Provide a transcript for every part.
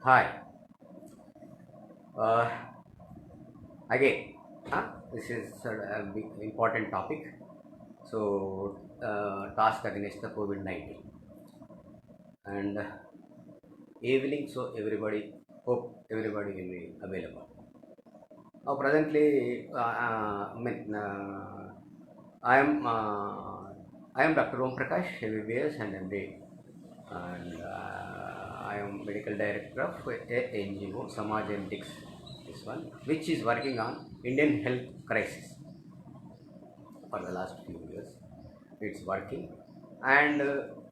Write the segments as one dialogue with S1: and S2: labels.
S1: Hi. Uh, Again, this is a big important topic. So, task against the COVID-19 and evening. So everybody hope everybody will be available. Now, presently, I am Dr. Om Prakash, MBBS and MD, and I am medical director of a NGO, Samaj Ethics, this one, which is working on Indian health crisis for the last few years. It's working, and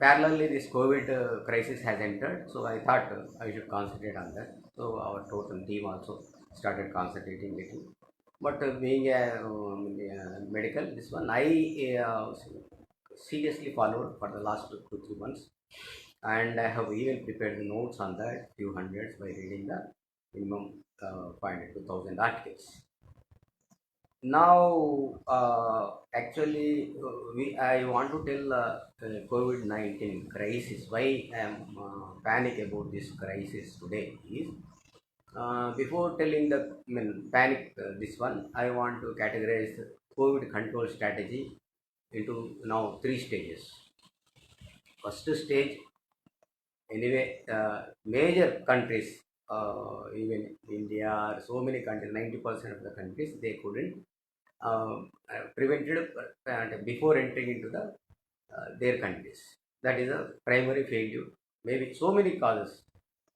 S1: parallelly, this COVID crisis has entered. So I thought I should concentrate on that. So our total team also started concentrating little. But being a medical, this one I seriously followed for the last 2 3 months, and I have even prepared the notes on that few hundreds by reading the minimum 500 to 1000 articles. Now, actually, I want to tell COVID-19 crisis. Why I am panic about this crisis today is before telling the panic this one, I want to categorize COVID control strategy into now three stages. First stage, anyway, major countries, even India, so many countries, 90% of the countries, they couldn't prevented before entering into their countries. That is a primary failure. Maybe so many causes.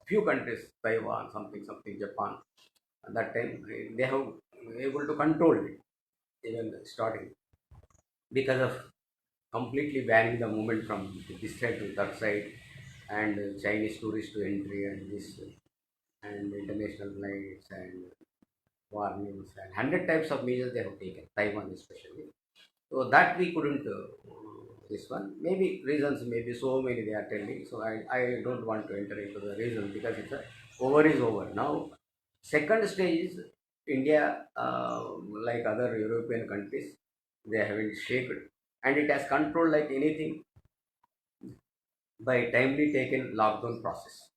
S1: Few countries, Taiwan, something, something, Japan. At that time, they have able to control it even starting because of completely banning the movement from this side to that side, and Chinese tourists to entry, and this and international flights and warnings and 100 types of measures they have taken, Taiwan especially. So that we couldn't this one. Maybe reasons, maybe so many they are telling. So I don't want to enter into the reason because it's a over is over. Now, second stage is India, like other European countries, they haven't shaped and it has controlled like anything by timely taken lockdown process.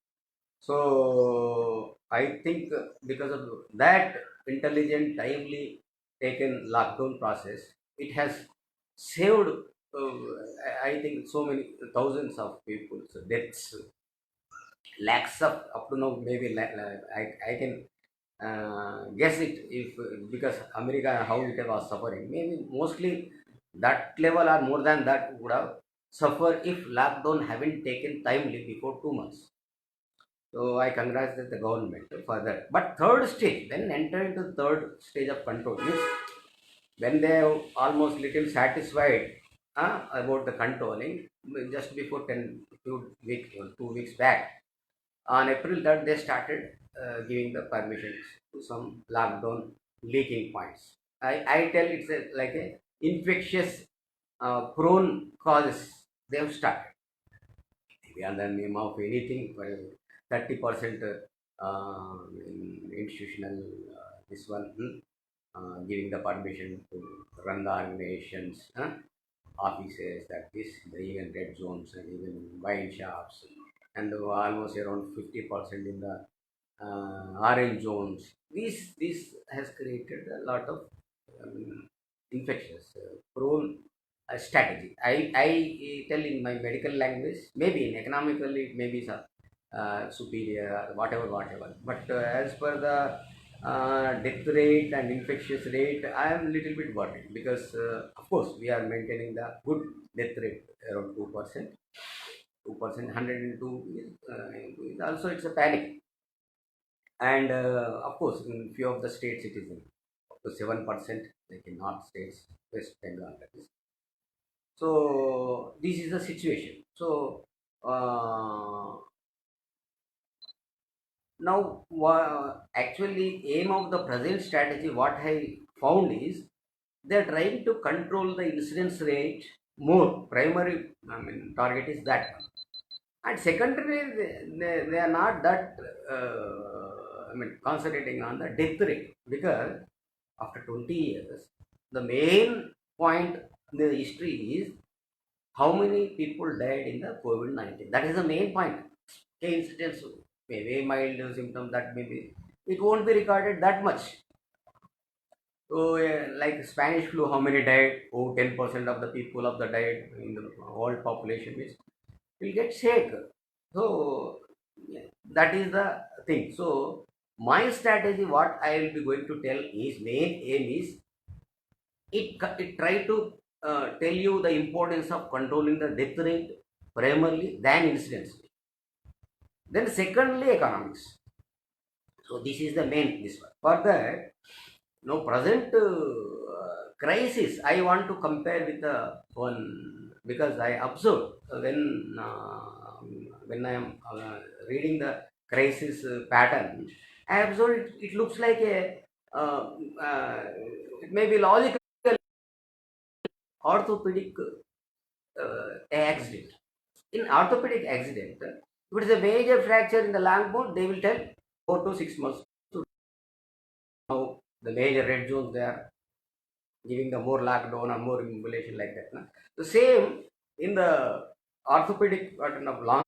S1: So I think because of that intelligent, timely taken lockdown process, it has saved. I think so many thousands of people's deaths, lakhs of up to now maybe I can guess it if because America how it was suffering, maybe mostly that level or more than that would have suffered if lockdown haven't taken timely before 2 months. So I congratulate the government for that. But third stage, when enter into third stage of control is when they are almost little satisfied about the controlling. Just before 2 weeks or 2 weeks back, on April 3rd, they started giving the permissions to some lockdown leaking points. I tell it's like a infectious prone causes they have started. Maybe under the name of anything, 30% institutional this one giving the permission to run the organizations, offices, that is the even red zones and even wine shops, and almost around 50% in the orange zones. This has created a lot of infectious prone strategy. I tell in my medical language, maybe in economically, maybe some superior, whatever. But as per the death rate and infectious rate, I am little bit worried because, of course, we are maintaining the good death rate around 2%. 2%, 102 is also it's a panic. And of course, in few of the states it is up to 7%, like in North states, West Bengal, that is. So this is the situation. So uh, now actually aim of the present strategy, what I found is they are trying to control the incidence rate more. Primary, I mean, target is that one. And secondary, they are not that concentrating on the death rate because after 20 years, the main point in the history is how many people died in the COVID-19. That is the main point. Okay, incidence. maybe mild symptoms, that maybe it won't be recorded that much. So, like Spanish flu, how many died? Oh, 10% of the people of the died in the world population is will get sick. So, yeah, that is the thing. So, my strategy, what I will be going to tell is main aim is it try to tell you the importance of controlling the death rate primarily than incidence. Then, secondly, economics. So, this is the main this one. For that, no present crisis I want to compare with the one, because I observed when I am reading the crisis pattern, I observed it looks like a uh, uh, it may be logical orthopedic accident. In orthopedic accident, if it is a major fracture in the long bone, they will tell 4 to 6 months. So now the major red zones they are giving the more lockdown or more immobilization like that. Na? The same in the orthopedic pattern of long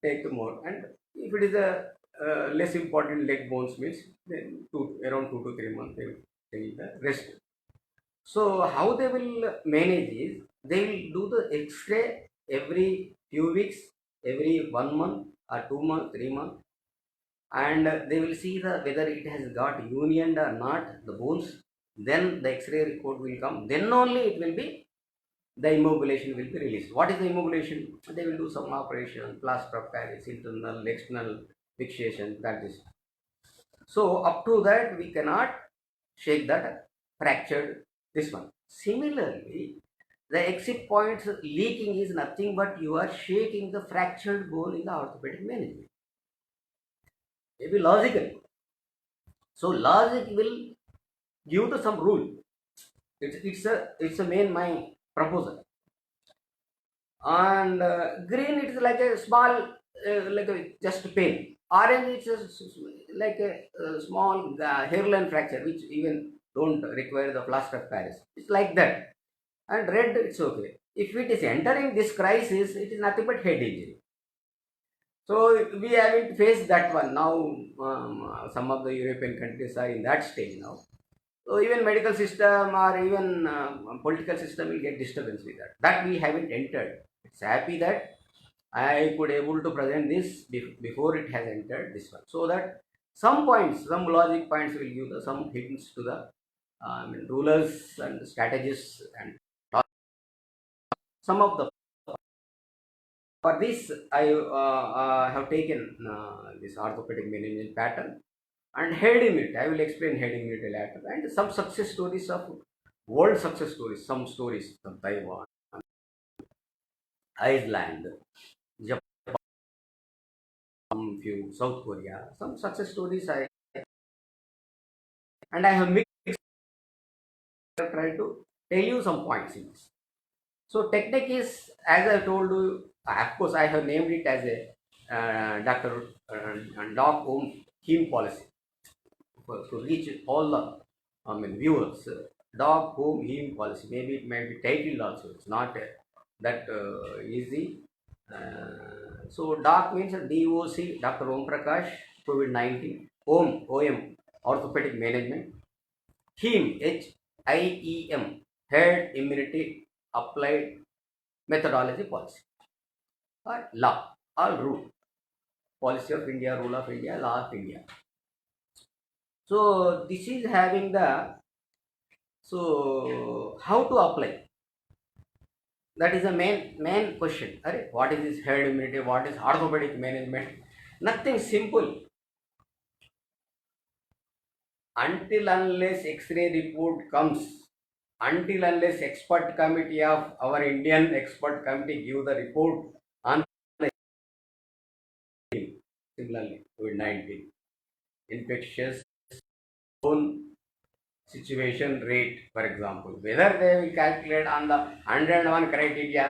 S1: take more, and if it is a less important leg bones means then around 2 to 3 months they will the rest. So how they will manage is they will do the X-ray every few weeks, every 1 month or 2 months, 3 months, and they will see the whether it has got unioned or not the bones. Then the X-ray report will come, then only it will be the immobilization will be released. What is the immobilization? They will do some operation, plaster of Paris, internal external fixation, that is. So up to that we cannot shake that fractured this one. Similarly, the exit points leaking is nothing but you are shaking the fractured bone in the orthopedic management. Maybe logical. So logic will give to some rule. It's a main my proposal. And green it's like a small like a just pain. Orange it's like a small hairline fracture which even don't require the plaster of Paris. It's like that. And red it's okay. If it is entering this crisis, it is nothing but head injury. So we haven't faced that one now. Some of the European countries are in that stage now. So even medical system or even political system will get disturbance with that. That we haven't entered. It's happy that I could able to present this before it has entered this one. So that some points, some logic points will give some hints to the rulers and strategists and some of the. For this, I have taken this orthopedic management pattern and head immunity. I will explain head immunity later. And some success stories of world success stories, some stories from Taiwan, Iceland, Japan, few South Korea, some success stories and I have mixed try to tell you some points in this. So technique is, as I told you, of course I have named it as a Dr. Doc Home Heme policy to reach all the viewers. Dog home heme policy. Maybe it may be titled also. It's not that easy. So DOC means DOC, Dr. Om Prakash, COVID-19. OM, orthopedic management. Heme, HIEM, herd immunity applied methodology policy. Or law, or rule. Policy of India, rule of India, law of India. So this is having the, so how to apply? That is the main question. What is this herd immunity? What is orthopedic management? Nothing simple. Until unless X-ray report comes, until unless expert committee of our Indian expert committee give the report on similarly COVID-19 infectious zone situation rate, for example, whether they will calculate on the 101 criteria,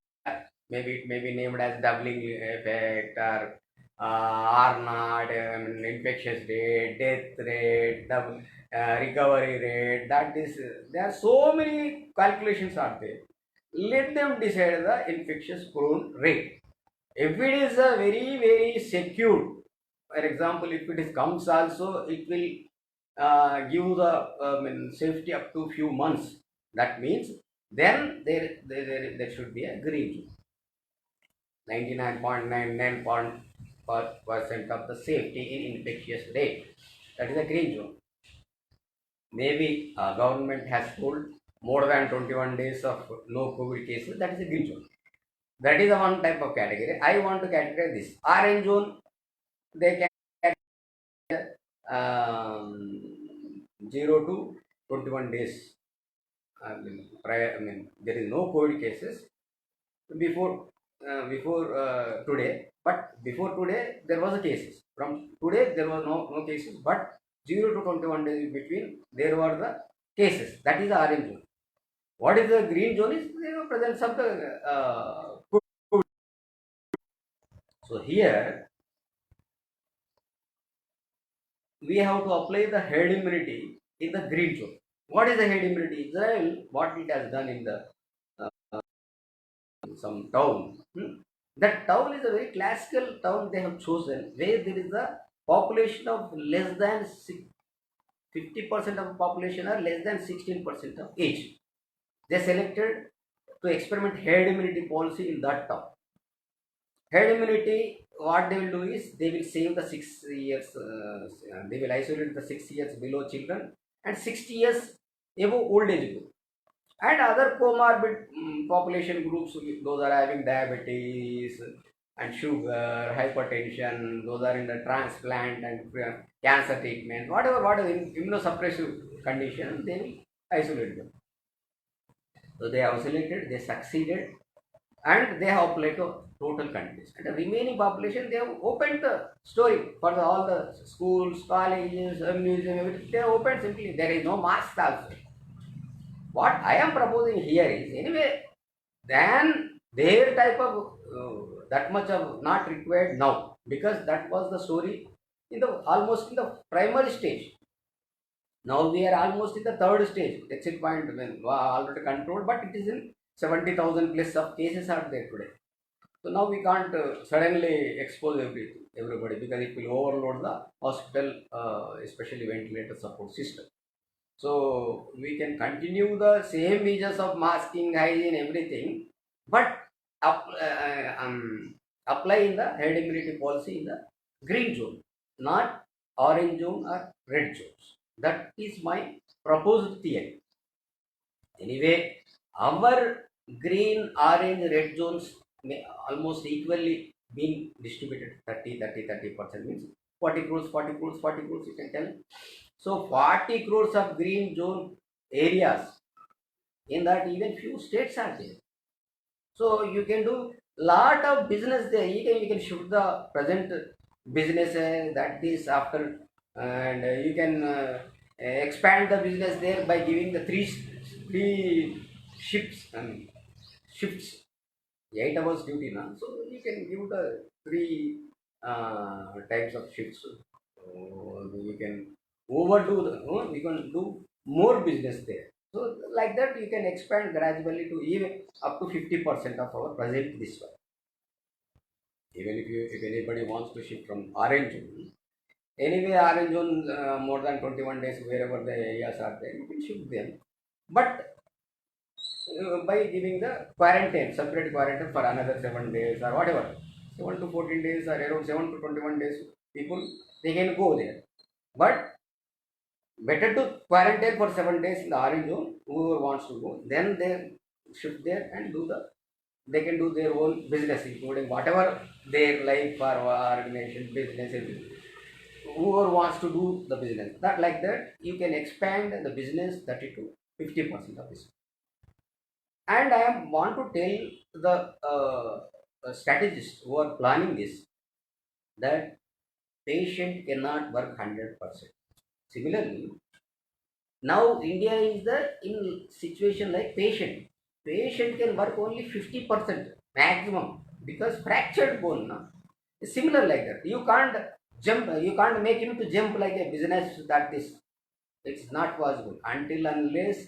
S1: maybe it may be named as doubling effect or R naught, infectious rate, death rate, double, recovery rate. That is, there are so many calculations are there. Let them decide the infectious prone rate. If it is a very secure, for example, if it is comes also, it will give the safety up to few months. That means then there should be a green zone. 99.99% of the safety in infectious rate. That is a green zone. Maybe government has told more than 21 days of no COVID cases. That is a green zone. That is the one type of category. I want to categorize this. Orange zone, they can um, 0 to 21 days. There is no COVID cases before today, but before today there was a cases. From today there was no cases, but 0 to 21 days between there were the cases. That is the orange zone. What is the green zone? Is the presence of the COVID. So here we have to apply the herd immunity in the green zone. What is the herd immunity? Israel, what it has done in the some town. That town is a very classical town they have chosen, where there is a population of less than 50% of the population are less than 16% of age. They selected to experiment herd immunity policy in that town. Herd immunity, what they will do is they will save the 6 years, they will isolate the 6 years below children and 60 years above old age group. And other comorbid population groups, those are having diabetes and sugar, hypertension, those are in the transplant and cancer treatment, whatever immunosuppressive condition, they will isolate them. So they have isolated, they succeeded, and they have applied to total countries. And the remaining population, they have opened the story for all the schools, colleges, museum, everything. They have opened simply. There is no mask also. What I am proposing here is anyway, then their type of that much of not required now, because that was the story in the almost in the primary stage. Now we are almost in the third stage. Exit point when already controlled, but it is in 70,000 plus of cases are there today. So now we can't suddenly expose everybody, because it will overload the hospital, especially ventilator support system. So we can continue the same measures of masking, hygiene, everything, but apply in the herd immunity policy in the green zone, not orange zone or red zones. That is my proposed theory. Anyway, our green, orange, red zones may almost equally being distributed 30% means 40 crores, 40 crores, 40 crores, you can tell. So 40 crores of green zone areas, in that even few states are there. So you can do lot of business there. You can shoot the present businesses that is after, and you can expand the business there by giving the three ships and shifts, 8 hours duty now. So you can give the three types of shifts. So you can overdo you can do more business there. So like that you can expand gradually to even up to 50% of our present this one. Even if anybody wants to shift from orange zone, anyway orange zone more than 21 days wherever the areas are there, you can shift them. But by giving the quarantine, separate quarantine for another 7 days or whatever, 7 to 14 days or around 7 to 21 days, people they can go there. But better to quarantine for 7 days in the orange zone. Whoever wants to go, then they shift there and do the. They can do their own business, including whatever their life or organization business is. Whoever wants to do the business, that like that, you can expand the business 30 to 50% of this. And I want to tell the strategists who are planning this that patient cannot work 100%. Similarly, now India is the in situation like patient. Patient can work only 50% maximum, because fractured bone. No? It's similar like that. You can't jump. You can't make him to jump like a business. That is, it's not possible until unless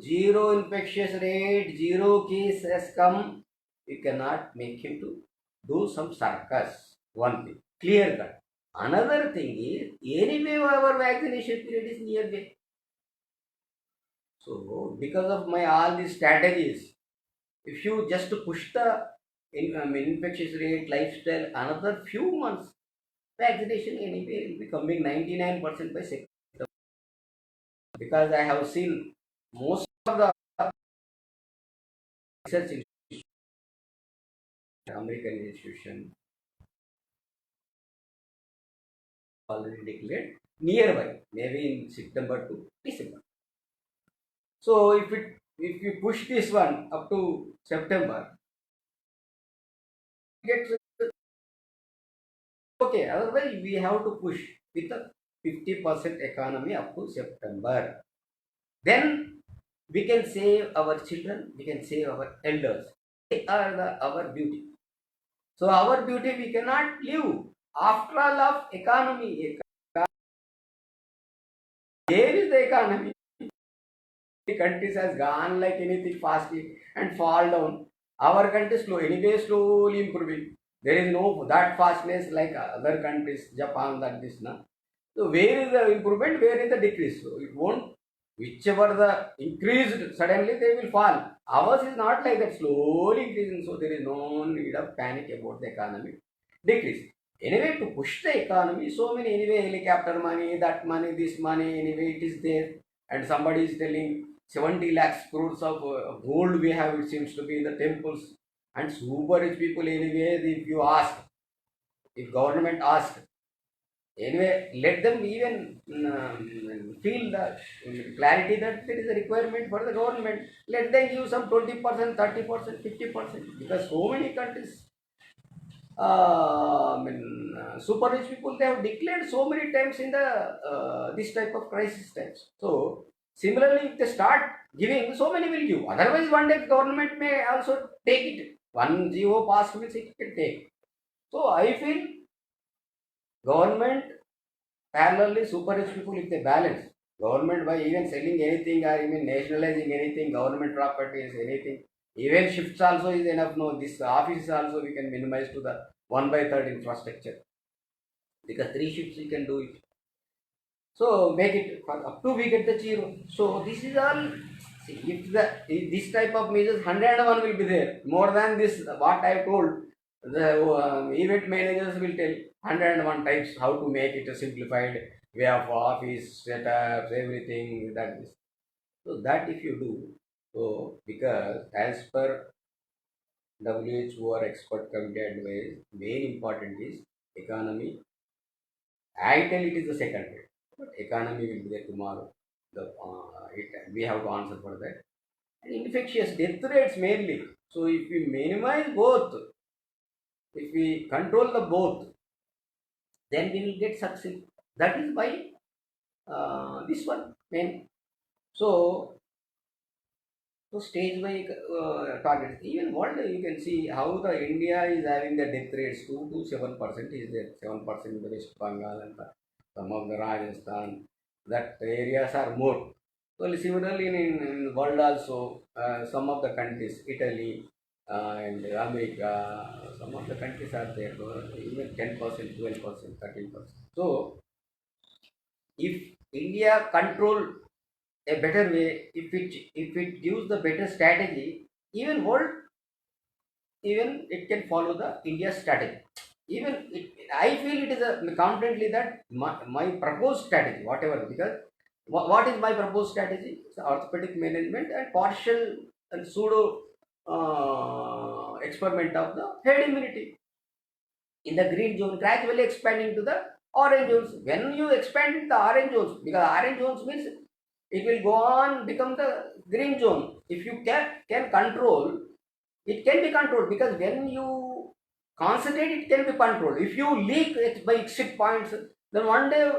S1: zero infectious rate, zero case has come. You cannot make him to do some circus. One thing, clear cut. Another thing is, anyway, our vaccination period is nearby. So, because of my all these strategies, if you just push the infectious rate, lifestyle, another few months, vaccination anyway will be coming 99% by September. Because I have seen most of the research institutions, American institution, already declared nearby, maybe in September to December. So if you push this one up to September, get okay. Otherwise, we have to push with a 50% economy up to September. Then we can save our children, we can save our elders. They are our beauty. So our beauty we cannot live after all of economy. Where is the economy? The countries has gone like anything fastly and fall down. Our country slowly improving. There is no that fastness like other countries, Japan, that this na. So where is the improvement? Where is the decrease? So it won't. Whichever the increased, suddenly they will fall. Ours is not like that, slowly increasing. So there is no need of panic about the economy decrease. Anyway, to push the economy, so many anyway helicopter money, that money, this money, anyway it is there. And somebody is telling 70 lakhs crores of gold we have, it seems to be in the temples. And super rich people anyway, if you ask, if government asks, anyway, let them even feel the clarity that there is a requirement for the government. Let them give some 20%, 30%, 50%, because so many countries, super rich people, they have declared so many times in the this type of crisis times. So similarly, if they start giving, so many will give. Otherwise, one day government may also take it. One GO passed means it can take. So I feel government parallelly super rich people, if they balance, government by even selling anything or even nationalizing anything, government properties, anything, even shifts also is enough. No, this office also we can minimize to the 1/3 infrastructure, because 3 shifts we can do it. So make it up to we get the zero. So this is all. See, if this type of measures, 101 will be there. More than this, what I have told, the event managers will tell 101 types how to make it a simplified way of office setups, everything that is. So that if you do, so because as per WHO or expert committee advice, main important is economy. I tell it is the second rate, but economy will be there tomorrow. We have to answer for that. And infectious death rates mainly. So if we minimize both, if we control the both, then we will get success. That is why this one main. So stage by targets. Even world you can see how the India is having the death rates 2 to 7% is there. 7% in the West Bengal and some of the Rajasthan. That areas are more. Well, similarly in world also, some of the countries, Italy and America, some of the countries are there, even 10%, 12%, 13%. So, if India control a better way, if it gives the better strategy, even world, even it can follow the India strategy. Even I feel it is a confidently that my proposed strategy, whatever, because what is my proposed strategy? It's orthopedic management and partial and pseudo experiment of the herd immunity in the green zone, gradually expanding to the orange zones. When you expand in the orange zones, because orange zones means it will go on become the green zone. If you can control, it can be controlled, because when you concentrate, it can be controlled. If you leak it by exit points, then one day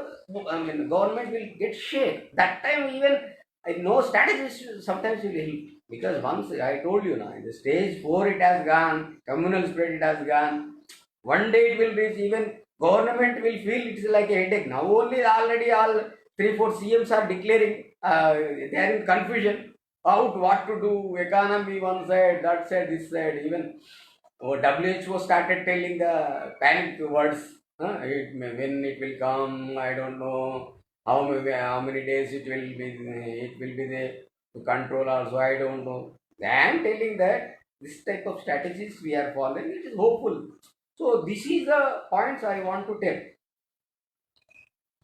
S1: government will get shake. That time even no strategies sometimes will help, because once I told you now, in the stage 4 it has gone, communal spread it has gone. One day it will reach, even government will feel it's like a headache. Now only already all 3 4 CMs are declaring, they are in confusion how what to do, economy one side, that side, this side, even WHO started telling the panic words. When it will come, I don't know how many days it will be there to control also. I don't know. I am telling that this type of strategies we are following. It is hopeful. So this is the points I want to tell.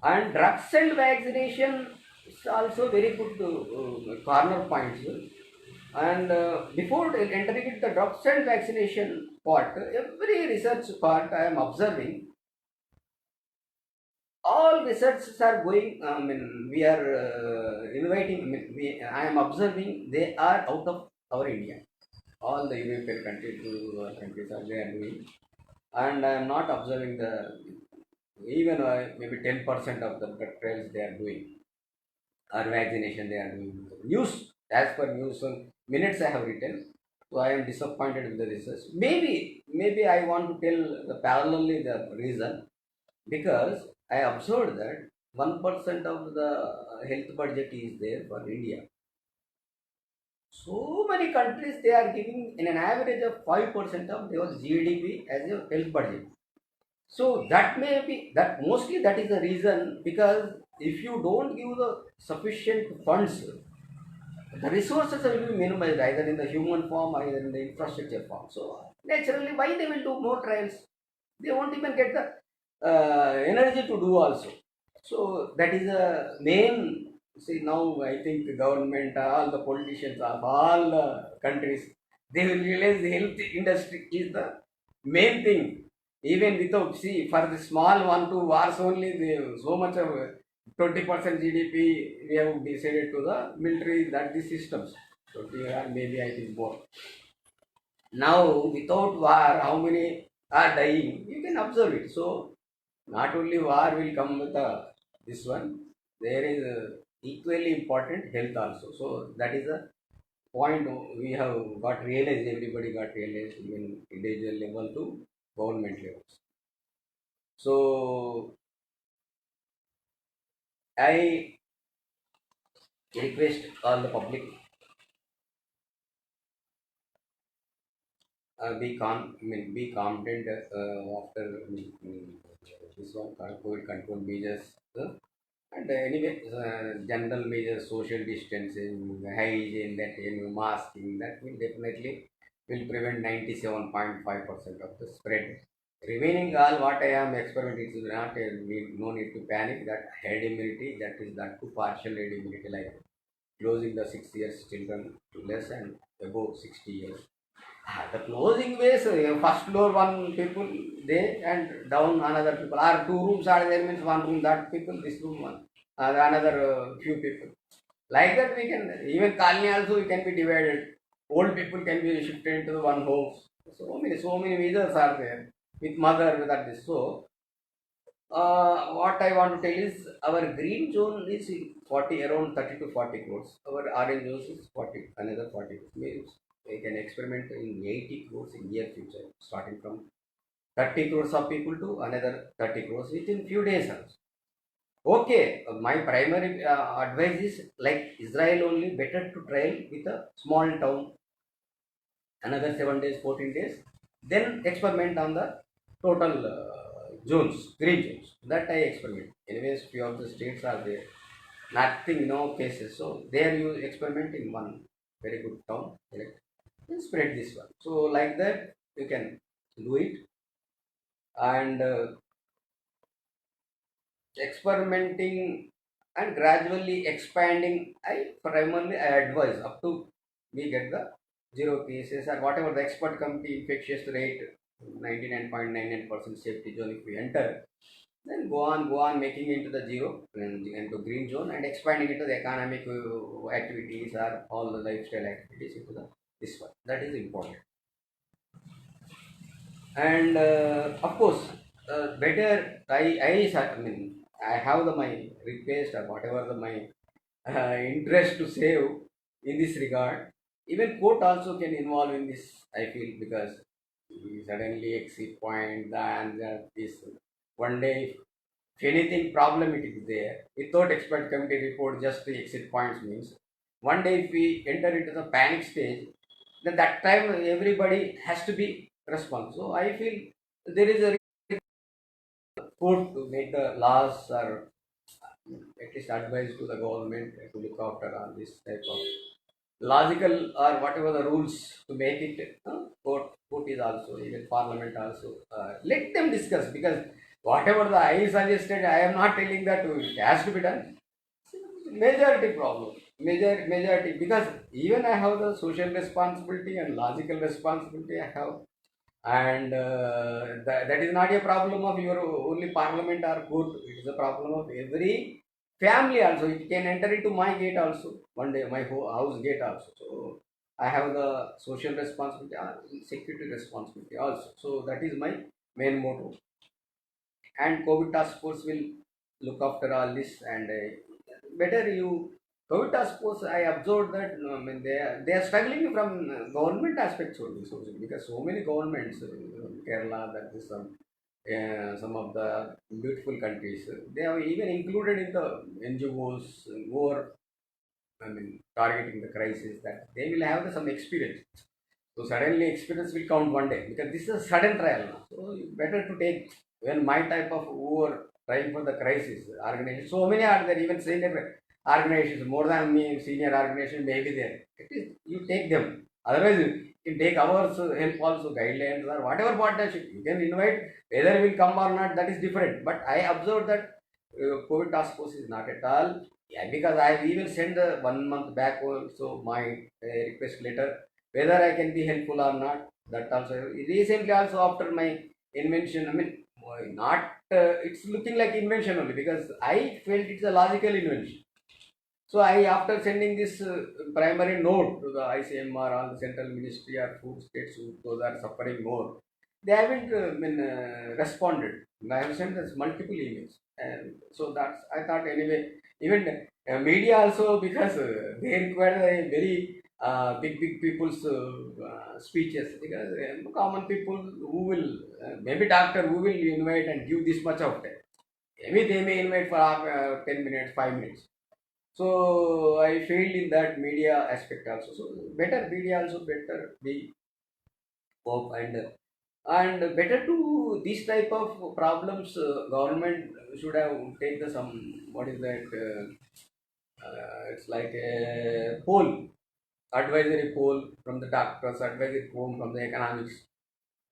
S1: And drugs and vaccination is also very good corner points. And before entering into the drugs and vaccination part, every research part I am observing, all researches are going. We are inviting. I am observing they are out of our India. All the European countries are they are doing, and I am not observing the even maybe 10% of the drug trials they are doing or vaccination they are doing. News, as per news on minutes I have written. So I am disappointed with the research. Maybe I want to tell the parallelly the reason because I observed that 1% of the health budget is there for India. So many countries they are giving in an average of 5% of their GDP as a health budget. So that may be that mostly that is the reason because if you don't give the sufficient funds, the resources will be minimized either in the human form either in the infrastructure form. So naturally, why they will do more trials? They won't even get the energy to do also. So that is a main. See now, I think the government, all the politicians of all countries, they will realize the health industry is the main thing. Even without see for the small one two wars only, they, so much of 20% GDP we have decided to the military that the systems. 20 or maybe I think more. Now without war, how many are dying? You can observe it. So not only war will come with this one, there is equally important health also. So that is a point we have got realized. Everybody got realized in individual level to government levels. So I request all the public be calm. Be confident after this one COVID control measures. And anyway, general measures, social distancing, hygiene, that masking, that will definitely will prevent 97.5% of the spread. Remaining all what I am experimenting is not no need to panic. That herd immunity, that is that to partial herd immunity, like closing the 6 years children to less and above 60 years. The closing ways, first floor one people they and down another people. Or two rooms are there means one room that people, this room one, another few people. Like that we can even colony also we can be divided. Old people can be shifted into the one home. So many measures are there with mother with that this. So what I want to tell is our green zone is 40 around 30 to 40 crores. Our orange zone is 40 another 40 crores. Means we can experiment in 80 crores in near future, starting from 30 crores of people to another 30 crores within few days. Also. Okay, my primary advice is like Israel only better to trial with a small town another 7 days, 14 days, then experiment on the total zones, green zones. That I experiment. Anyways, few of the states are there. Nothing, no cases. So there you experiment in one very good town, correct? Then spread this one. So like that you can do it and experimenting and gradually expanding. I advise up to we get the zero cases or whatever the expert committee infectious rate 99.99% safety zone if we enter, then go on making into the zero and into green zone and expanding into the economic activities or all the lifestyle activities into the this one. That is important. And of course, better I mean I have the my request or whatever the my interest to save in this regard. Even court also can involve in this. I feel because we suddenly exit point and this one day if anything problem it is there without expert committee report just the exit points means one day if we enter into the panic stage then that time everybody has to be response. So I feel there is a court to make the laws or at least advise to the government to look after all this type of logical or whatever the rules to make it. Court is also, even parliament also, let them discuss, because whatever the I suggested, I am not telling that it has to be done. Majority problem, majority, because even I have the social responsibility and logical responsibility I have, and that is not a problem of your only parliament or court. It is a problem of every family also. It can enter into my gate also one day, my house gate also. So I have the social responsibility or security responsibility also. So that is my main motto. And COVID task force will look after all this, and better you. COVID task force, I observed that, I mean, they are struggling from government aspects only, so because so many governments, Kerala, that is some of the beautiful countries, they have even included in the NGOs who are, I mean, targeting the crisis, that they will have some experience. So suddenly experience will count one day, because this is a sudden trial now. So better to take, when my type of who are trying for the crisis organization. So many are there, even senior organizations, more than me, senior organization may be there. It is, you take them. Otherwise, you can take ours help also, guidelines or whatever partnership. You can invite, whether will come or not, that is different. But I observed that COVID task force is not at all. Yeah, because I even sent the 1 month back also my request letter, whether I can be helpful or not. That also recently also after my invention. I mean, not it's looking like invention only, because I felt it's a logical invention. So I, after sending this primary note to the ICMR, all the central ministry or food states, those are suffering more, they haven't responded. I have sent us multiple emails, and so that's, I thought anyway. Even media also, because they require a very big people's speeches, because common people who will, maybe doctor who will invite and give this much of time. Maybe they may invite for 10 minutes, 5 minutes. So I failed in that media aspect also. So better media also, better be hope, and better to these type of problems. Government should have take the some, what is that? It's like a poll, advisory poll from the doctors, advisory poll from the economics,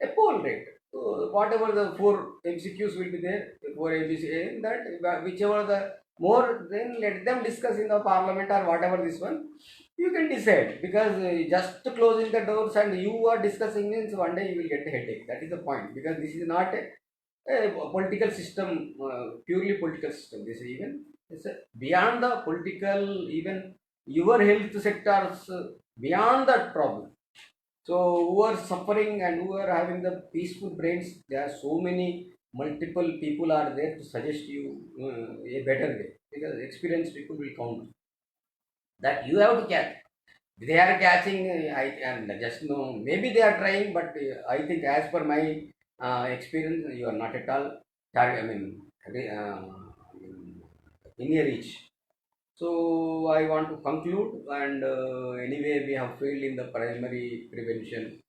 S1: a poll rate. So whatever the four MCQs will be there, the four ABC, that whichever the more, then let them discuss in the parliament or whatever this one. You can decide, because just closing the doors and you are discussing means one day you will get a headache. That is the point, because this is not a political system, purely political system. This is even, it's a beyond the political, even your health sectors, beyond that problem. So who are suffering and who are having the peaceful brains, there are so many multiple people are there to suggest you a better way, because experienced people will count that you have to catch. They are catching, I and just know, maybe they are trying, but I think as per my experience, you are not at all target. I mean, in a reach. So I want to conclude, and anyway, we have failed in the primary prevention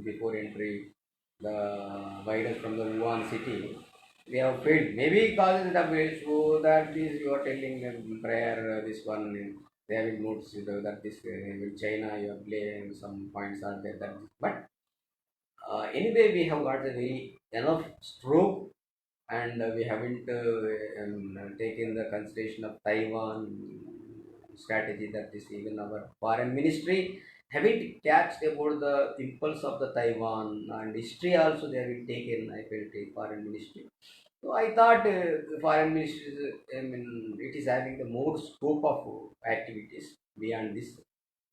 S1: before entry the virus from the Wuhan city. We have failed. Maybe causes the way, so that this you are telling them prior, this one, they have noticed that this in China you have played some points are there, that, but anyway we have got a very enough stroke, and we haven't taken the consideration of Taiwan strategy, that is even our foreign ministry haven't catched about the impulse of the Taiwan, and history also they haven't taken, I felt, foreign ministry. So I thought foreign ministry is, I mean, it is having the more scope of activities beyond this.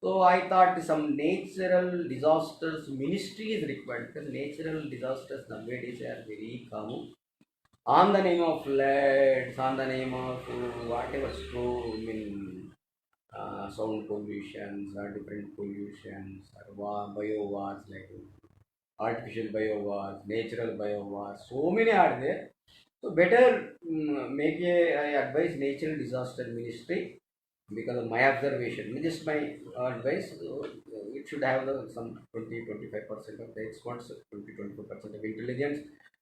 S1: So I thought some natural disasters ministry is required, because natural disasters nowadays are very common, on the name of floods, on the name of whatever so, I mean, sound pollutions or different pollutions or bio wars, like artificial bio wars, natural bio wars, so many are there. So better make a, I advise natural disaster ministry, because of my observation, just my advice, it should have some 20-25% of the experts, 20-25% of intelligence,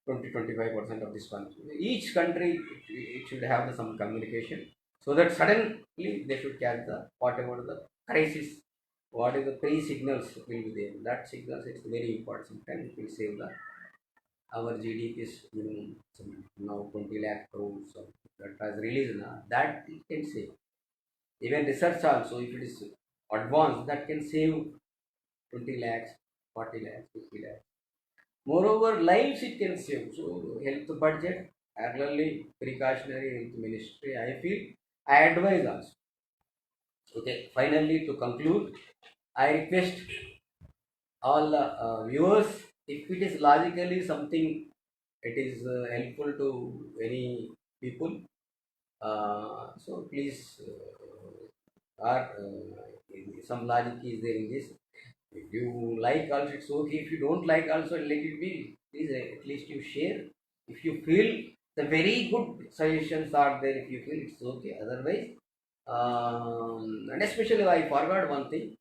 S1: 20-25% of this one. Each country, it should have some communication, so that suddenly they should catch the whatever the crisis, what is the pre-signals will be there. That signals is very important. Sometimes it will save the our GDP is minimum now 20 lakh crores. So that has released now, that it can save. Even research also, if it is advanced, that can save 20 lakhs, 40 lakhs, 50 lakhs. Moreover, lives it can save. So health budget, parallelly precautionary health ministry, I feel, I advise also. Okay, finally to conclude, I request all viewers, if it is logically something, it is helpful to any people, so please, or some logic is there in this. If you like also, it's okay. If you don't like also, let it be. Please, at least you share. If you feel the very good suggestions are there, if you feel it's okay. Otherwise, and especially I forgot one thing.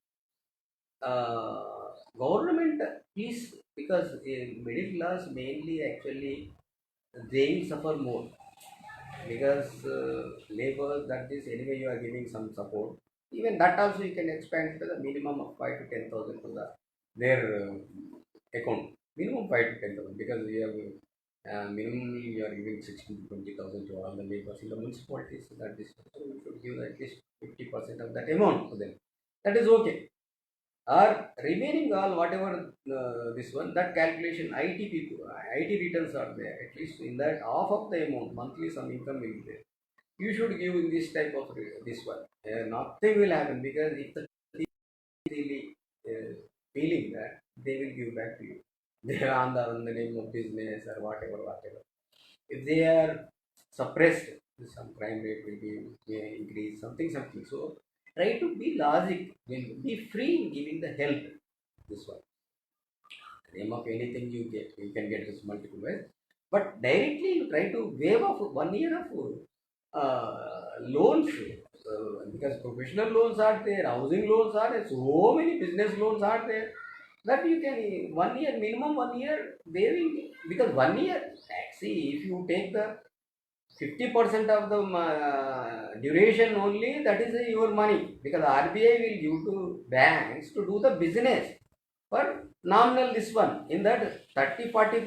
S1: Government, please, because middle class mainly actually they will suffer more, because labor, that is anyway you are giving some support. Even that also you can expand to the minimum of 5 to 10,000 to the their account. Minimum 5 to 10,000, because we have minimum you are giving 16 to 20,000 to all the laborers in the municipalities. That is, so you should give at least 50% of that amount to them. That is okay. Or remaining all whatever this one, that calculation, IT people, IT returns are there. At least in that half of the amount monthly some income will be there. You should give in this type of this one. Nothing will happen, because if the really feeling that, they will give back to you. They are on the name of business or whatever, whatever. If they are suppressed, some crime rate will be may increase, something, something. So try to be logic, be free in giving the help. This one, name of anything you can get this multiple ways. But directly you try to waive off 1 year of loans, because professional loans are there, housing loans are there, so many business loans are there, that you can 1 year, minimum 1 year waiving, because 1 year, see, if you take the 50% of the duration only, that is your money, because RBI will give to banks to do the business for nominal this one. In that 30-40,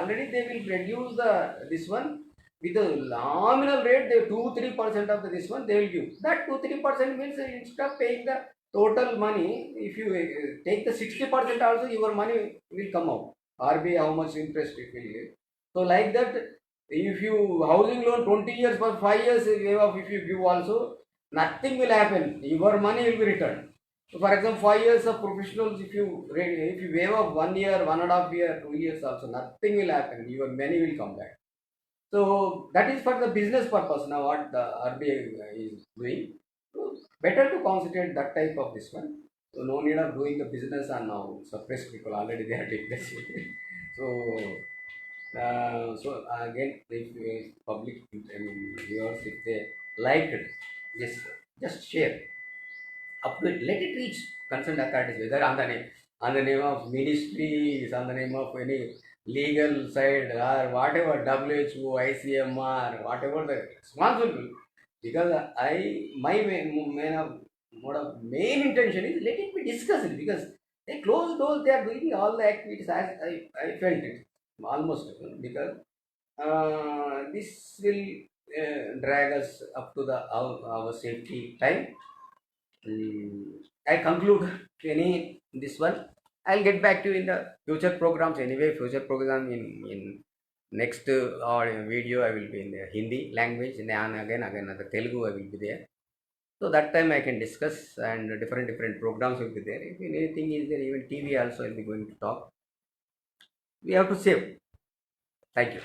S1: already they will reduce the this one with the nominal rate, they 2-3% of the this one they will give. That 2-3% means instead of paying the total money, if you take the 60% also, your money will come out. RBI how much interest it will give. So like that, if you housing loan 20 years for 5 years waive off, if you give also, nothing will happen. Your money will be returned. So for example, 5 years of professionals, if you waive off 1 year, 1.5 year, 2 years also, nothing will happen. Your money will come back. So that is for the business purpose. Now what the RBI is doing, so better to concentrate that type of this one. So no need of doing the business, and now suppressed people already they are taking this. So again, if public, I mean viewers, if they liked it, just share up to it. Let it reach concerned authorities, whether on the name of ministries, on the name of any legal side, or whatever, WHO, ICMR, whatever the responsible. Because main intention is, let it be discussed, because they close doors, they are doing all the activities as I felt it almost, because this will drag us up to the our safety time. I conclude any this one. I'll get back to you in the future programs. Anyway, future program in next or video I will be in the Hindi language, and again the Telugu I will be there. So that time I can discuss, and different programs will be there. If anything is there, even TV also I'll be going to talk. We have to save. Thank you.